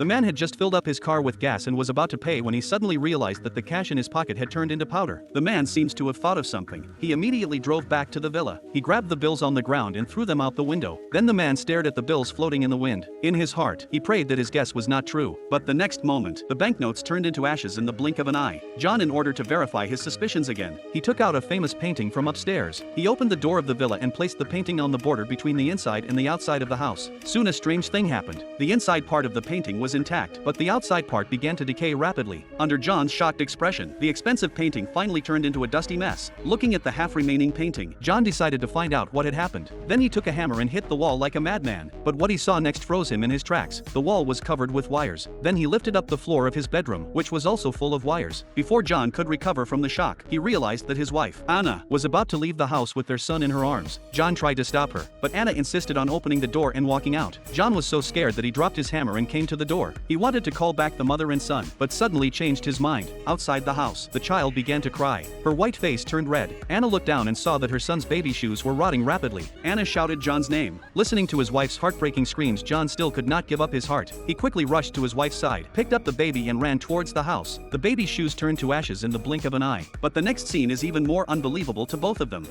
The man had just filled up his car with gas and was about to pay when he suddenly realized that the cash in his pocket had turned into powder. The man seems to have thought of something. He immediately drove back to the villa. He grabbed the bills on the ground and threw them out the window. Then the man stared at the bills floating in the wind. In his heart, he prayed that his guess was not true. But the next moment, the banknotes turned into ashes in the blink of an eye. John, in order to verify his suspicions again, he took out a famous painting from upstairs. He opened the door of the villa and placed the painting on the border between the inside and the outside of the house. Soon a strange thing happened. The inside part of the painting was intact, but the outside part began to decay rapidly. Under John's shocked expression, the expensive painting finally turned into a dusty mess. Looking at the half-remaining painting, John decided to find out what had happened. Then he took a hammer and hit the wall like a madman. But what he saw next froze him in his tracks. The wall was covered with wires. Then he lifted up the floor of his bedroom, which was also full of wires. Before John could recover from the shock, he realized that his wife, Anna, was about to leave the house with their son in her arms. John tried to stop her, but Anna insisted on opening the door and walking out. John was so scared that he dropped his hammer and came to the door. He wanted to call back the mother and son, but suddenly changed his mind. Outside the house, the child began to cry. Her white face turned red. Anna looked down and saw that her son's baby shoes were rotting rapidly. Anna shouted John's name. Listening to his wife's heartbreaking screams, John still could not give up his heart. He quickly rushed to his wife's side, picked up the baby and ran towards the house. The baby's shoes turned to ashes in the blink of an eye. But the next scene is even more unbelievable to both of them.